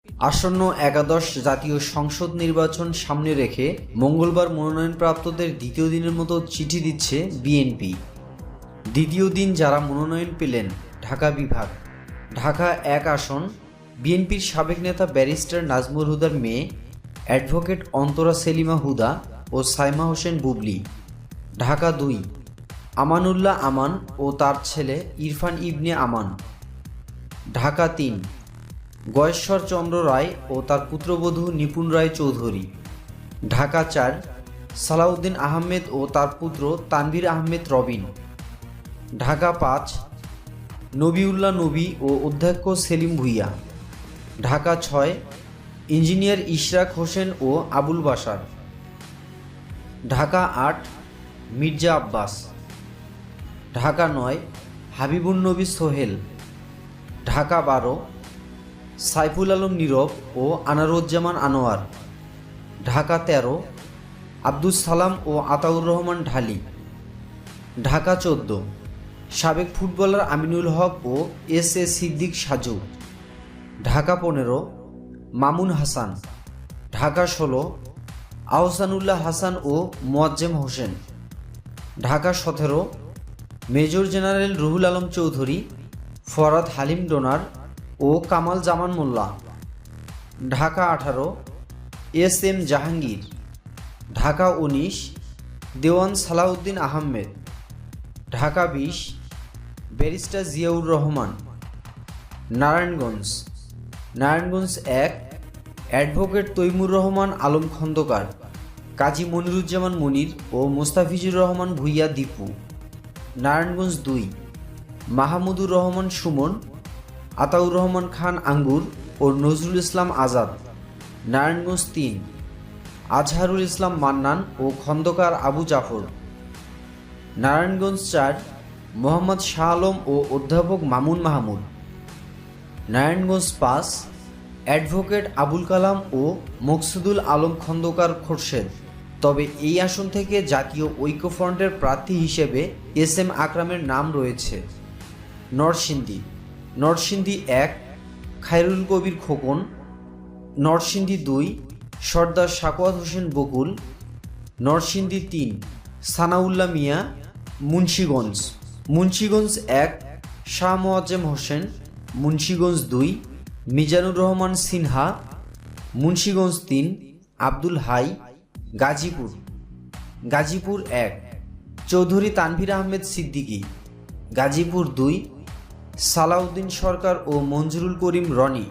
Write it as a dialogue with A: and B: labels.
A: আসন্ন একাদশ জাতীয় সংসদ নির্বাচন সামনে রেখে মঙ্গলবার মনোনয়নপ্রাপ্তদের দ্বিতীয় দিনের মতো চিঠি দিচ্ছে বিএনপি। দ্বিতীয় দিন যারা মনোনয়ন পেলেন ঢাকা বিভাগ, ঢাকা ১ আসন বিএনপির সাবেক নেতা ব্যারিস্টার নাজমুল হুদার মেয়ে অ্যাডভোকেট অন্তরা সেলিমা হুদা ও সাইমা হোসেন বুবলি। ঢাকা ২ আমানুল্লাহ আমান ও তার ছেলে ইরফান ইবনে আমান। ঢাকা ৩ গয়েশ্বর চন্দ্র রায় ও তার পুত্রবধূ নিপুণ রায় চৌধুরী। ঢাকা ৪ সালাউদ্দিন আহমেদ ও তার পুত্র তানভীর আহমেদ রবিন। ঢাকা ৫ নবিউল্লাহ নবী ও অধ্যক্ষ সেলিম ভুইয়া। ঢাকা ৬ ইঞ্জিনিয়ার ইশরাক হোসেন ও আবুল বাশার। ঢাকা ৮ মির্জা আব্বাস। ঢাকা ৯ হাবিবুন নবী সোহেল। ঢাকা ১২ সাইফুল আলম নীরব ও আনারুজ্জামান আনোয়ার। ঢাকা ১৩ আব্দুস সালাম ও আতাউর রহমান ঢালি। ঢাকা ১৪ সাবেক ফুটবলার আমিনুল হক ও এস এ সিদ্দিক সাজু। ঢাকা ১৫ মামুন হাসান। ঢাকা ১৬ আহসানুল্লাহ হাসান ও মোয়াজ্জেম হোসেন। ঢাকা ১৭ মেজর জেনারেল রুহুল আলম চৌধুরী, ফরহাদ হালিম ডোনার ও Kamal Zaman Molla. Dhaka ১৮ S M Jahangir. Dhaka ১৯ Dewan Salahuddin Ahmed. Dhaka ২০ barrister Ziaur Rahman. Narayanganj ১ advocate Taimur Rahman Alam Khandaker, Kazi Moniruzzaman Monir ও মোস্তাফিজুর রহমান ভুইয়া দীপু। নারায়ণগঞ্জ ২ মাহমুদুর রহমান সুমন, আতাউর রহমান খান আঙ্গুর ও নজরুল ইসলাম আজাদ। নারায়ণগঞ্জ ৩ আজহারুল ইসলাম মান্নান ও খন্দকার আবু জাফর। নারায়ণগঞ্জ ৪ মোহাম্মদ শাহ আলম ও অধ্যাপক মামুন মাহমুদ। নারায়ণগঞ্জ ৫ অ্যাডভোকেট আবুল কালাম ও মকসুদুল আলম খন্দকার খোরশেদ। তবে এই আসন থেকে জাতীয় ঐক্যফ্রন্টের প্রার্থী হিসেবে এস এম আকরামের নাম রয়েছে। নরসিংদী ১ খায়রুল কবির খোকন। নরসিংদী ২ সর্দার সাকওয়াত হোসেন বকুল। নরসিংদী ৩ সানাউল্লাহ মিয়া। মুন্সিগঞ্জ ১ শাহ মোয়াজ্জেম হোসেন। মুন্সিগঞ্জ ২ মিজানুর রহমান সিনহা। মুন্সিগঞ্জ ৩ আব্দুল হাই। গাজীপুর ১ চৌধুরী তানভীর আহমেদ সিদ্দিকী। গাজীপুর ২ সালাউদ্দিন সরকার ও মঞ্জুরুল করিম রনি।